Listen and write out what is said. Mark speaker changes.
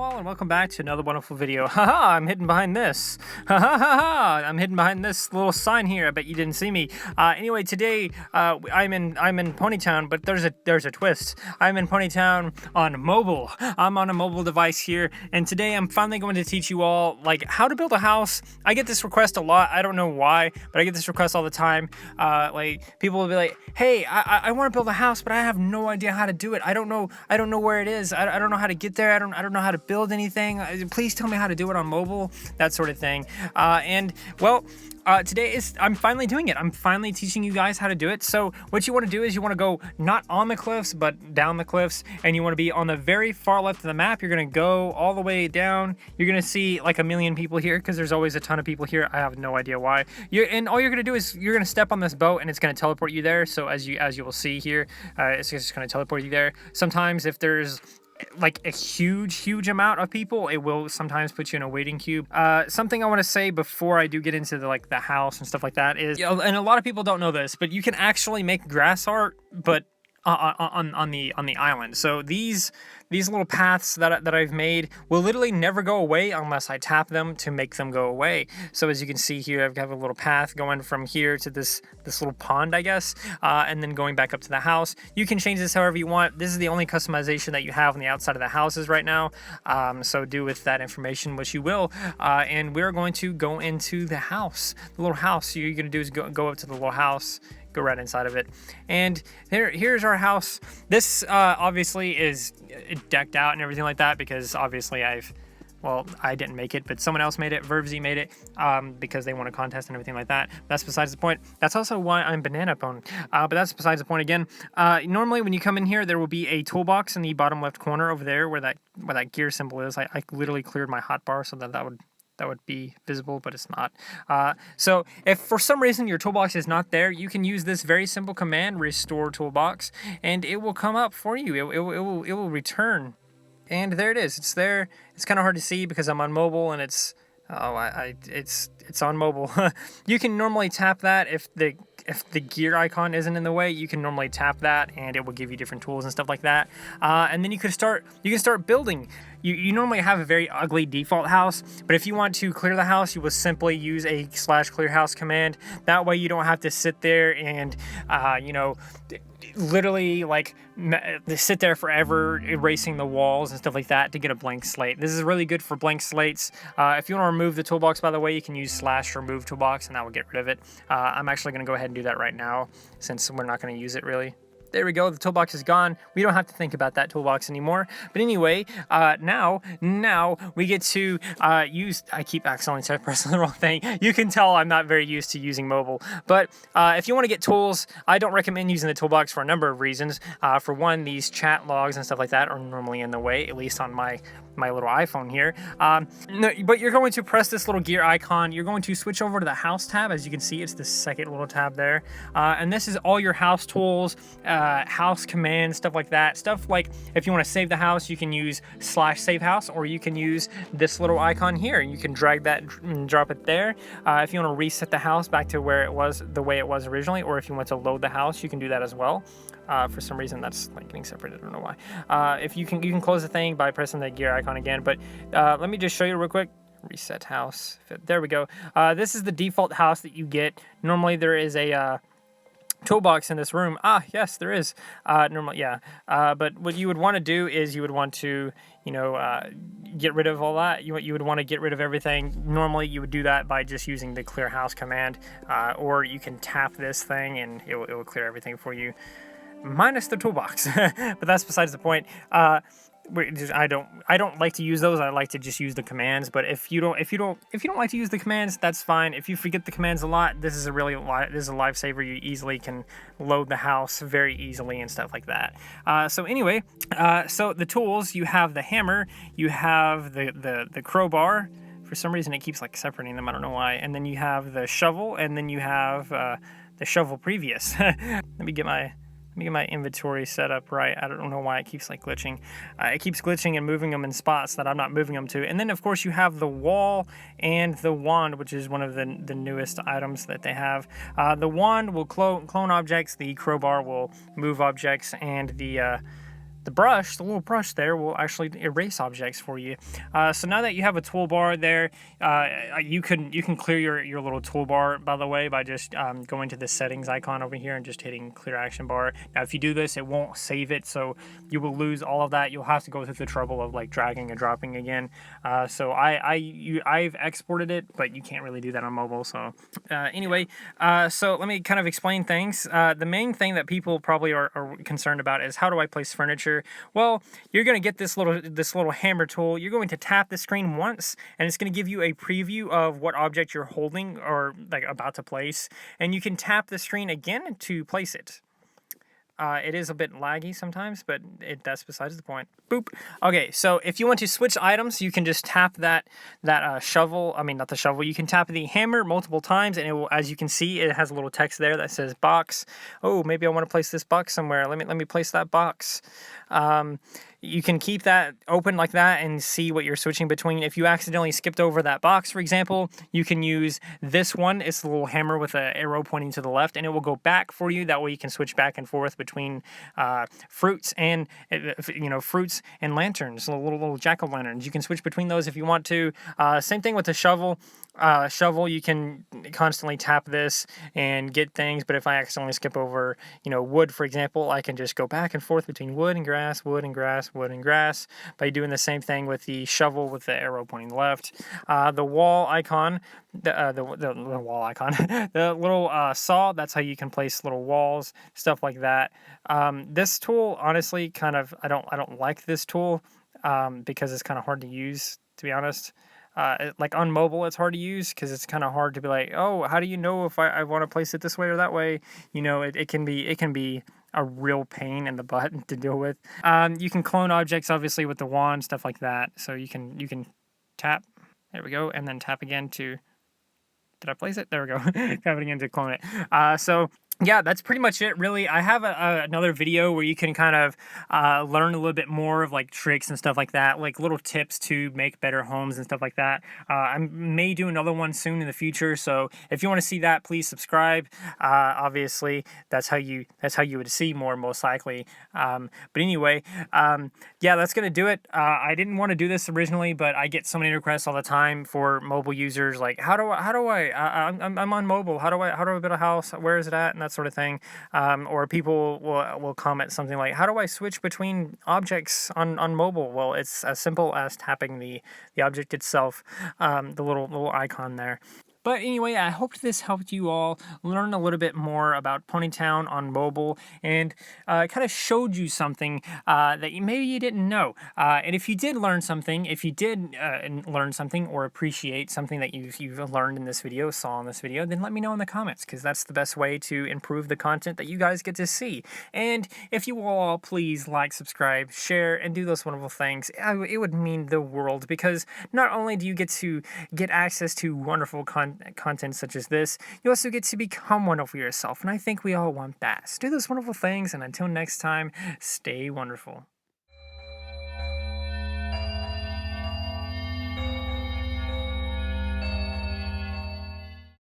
Speaker 1: all, and welcome back to another wonderful video. Haha, I'm hidden behind this. Ha ha ha ha! I'm hidden behind this little sign here. I bet you didn't see me. Anyway, today I'm in Ponytown, but there's a twist. I'm in Ponytown on mobile. I'm on a mobile device here, and today I'm finally going to teach you all like how to build a house. I get this request a lot. I don't know why, but I get this request all the time. Like people will be like, "Hey, I want to build a house, but I have no idea how to do it. I don't know where it is. I don't know how to get there. I don't know how to build anything. Please tell me how to do it on mobile," that sort of thing. Today I'm finally doing it. I'm finally teaching you guys how to do it. So what you want to do is you want to go not on the cliffs, but down the cliffs, and you want to be on the very far left of the map. You're going to go all the way down. You're going to see like a million people here because there's always a ton of people here. I have no idea why. And all you're going to do is you're going to step on this boat and it's going to teleport you there. So as you will see here, it's just going to teleport you there. Sometimes if there's like a huge amount of people, it will sometimes put you in a waiting queue. Something I want to say before I do get into the house and stuff like that is, and a lot of people don't know this, but you can actually make grass art, but on the island. So these little paths that I've made will literally never go away unless I tap them to make them go away. So as you can see here, I've got a little path going from here to this little pond, I guess, and then going back up to the house. You can change this however you want. This is the only customization that you have on the outside of the houses right now. So do with that information what you will. And we're going to go into the house, the little house. So you're going to do is go up to the little house, go right inside of it, and here's our house. This obviously is decked out and everything like that because obviously I didn't make it, but someone else made it. Vervzy made it because they won a contest and everything like that. That's besides the point. That's also why I'm banana bone, but that's besides the point again. Normally when you come in here, there will be a toolbox in the bottom left corner over there where that gear symbol is. I literally cleared my hotbar so that would be visible, but it's not. So if for some reason your toolbox is not there, you can use this very simple command, restore toolbox, and it will come up for you. It will return. And there it is. It's there. It's kind of hard to see because I'm on mobile and it's on mobile. You can normally tap that if the gear icon isn't in the way. You can normally tap that and it will give you different tools and stuff like that. And then you can start building. You normally have a very ugly default house, but if you want to clear the house, you will simply use a /clear house command. That way you don't have to sit there and literally sit there forever erasing the walls and stuff like that to get a blank slate. This is really good for blank slates. If you want to remove the toolbox, by the way, you can use /remove toolbox and that will get rid of it. I'm actually going to go ahead and do that right now since we're not going to use it really. There we go, the toolbox is gone. We don't have to think about that toolbox anymore. But anyway, now we get to use, I keep accidentally pressing the wrong thing. You can tell I'm not very used to using mobile. But if you want to get tools, I don't recommend using the toolbox for a number of reasons. For one, these chat logs and stuff like that are normally in the way, at least on my little iPhone here. No, but you're going to press this little gear icon. You're going to switch over to the house tab. As you can see, it's the second little tab there. And this is all your house tools, house commands, stuff like that. Stuff like if you want to save the house, you can use /save house, or you can use this little icon here. You can drag that and drop it there. If you want to reset the house back to where it was, the way it was originally, or if you want to load the house, you can do that as well. For some reason that's getting separated. I don't know why. If you can close the thing by pressing the gear icon again, but let me just show you real quick. Reset house. There we go. This is the default house that you get. Normally there is a toolbox in this room. Yes, there is. Normally, yeah. But what you would want to do is you would want to, get rid of all that. You would want to get rid of everything. Normally, you would do that by just using the clear house command, or you can tap this thing and it will clear everything for you, minus the toolbox. But that's besides the point. I don't like to use those. I like to just use the commands. But if you don't like to use the commands, that's fine. If you forget the commands a lot, this is a lifesaver. You easily can load the house very easily and stuff like that. So anyway, so the tools, you have the hammer, you have the crowbar. For some reason, it keeps separating them. I don't know why. And then you have the shovel, and then you have the shovel previous. Let me get my inventory set up right. I don't know why it keeps glitching. It keeps glitching and moving them in spots that I'm not moving them to. And then of course you have the wall and the wand, which is one of the newest items that they have. The wand will clone objects, the crowbar will move objects, and the brush, the little brush there, will actually erase objects for you. So now that you have a toolbar there, you can clear your little toolbar, by the way, by just going to the settings icon over here and just hitting clear action bar. Now if you do this, it won't save it, so you will lose all of that. You'll have to go through the trouble of like dragging and dropping again. So I've exported it, but you can't really do that on mobile. So anyway, so let me kind of explain things. The main thing that people probably are concerned about is, how do I place furniture? Well, you're going to get this little hammer tool. You're going to tap the screen once, and it's going to give you a preview of what object you're holding or like about to place, and you can tap the screen again to place it. It is a bit laggy sometimes, but that's besides the point. Boop. Okay, so if you want to switch items, you can just tap that shovel. I mean, not the shovel. You can tap the hammer multiple times, and it will, as you can see, it has a little text there that says box. Oh, maybe I want to place this box somewhere. Let me place that box. You can keep that open like that and see what you're switching between. If you accidentally skipped over that box, for example, you can use this one. It's the little hammer with an arrow pointing to the left, and it will go back for you. That way you can switch back and forth between fruits and fruits and lanterns, little jack-o'-lanterns. You can switch between those if you want to. Same thing with the shovel. Shovel, you can constantly tap this and get things, but if I accidentally skip over, wood, for example, I can just go back and forth between wood and grass, wood and grass, wood and grass, by doing the same thing with the shovel with the arrow pointing left. The wall icon, the wall icon, the little saw, that's how you can place little walls, stuff like that. This tool, honestly, I don't like this tool because it's kind of hard to use, to be honest. Like on mobile, it's hard to use because it's kind of hard to be like, oh, how do you know if I want to place it this way or that way? It can be a real pain in the butt to deal with. You can clone objects, obviously, with the wand, stuff like that. So you can tap, there we go, and then tap again to, did I place it? There we go. Tap it again to clone it. So yeah, that's pretty much it, really. I have another video where you can kind of learn a little bit more of like tricks and stuff like that, like little tips to make better homes and stuff like that. I may do another one soon in the future, so if you want to see that, please subscribe. Obviously, that's how you would see more, most likely. But anyway, yeah, that's gonna do it. I didn't want to do this originally, but I get so many requests all the time for mobile users, like I'm on mobile. How do I build a house? Where is it at? And that sort of thing. Or people will comment something like, how do I switch between objects on mobile? Well, it's as simple as tapping the object itself, the little icon there. But anyway, I hope this helped you all learn a little bit more about Ponytown on mobile, and kind of showed you something that maybe you didn't know. And if you did learn something, or appreciate something that you've learned in this video, saw in this video, then let me know in the comments, because that's the best way to improve the content that you guys get to see. And if you will all please like, subscribe, share, and do those wonderful things, it would mean the world, because not only do you get to get access to wonderful content such as this, you also get to become wonderful yourself, and I think we all want that. So do those wonderful things, and until next time, stay wonderful.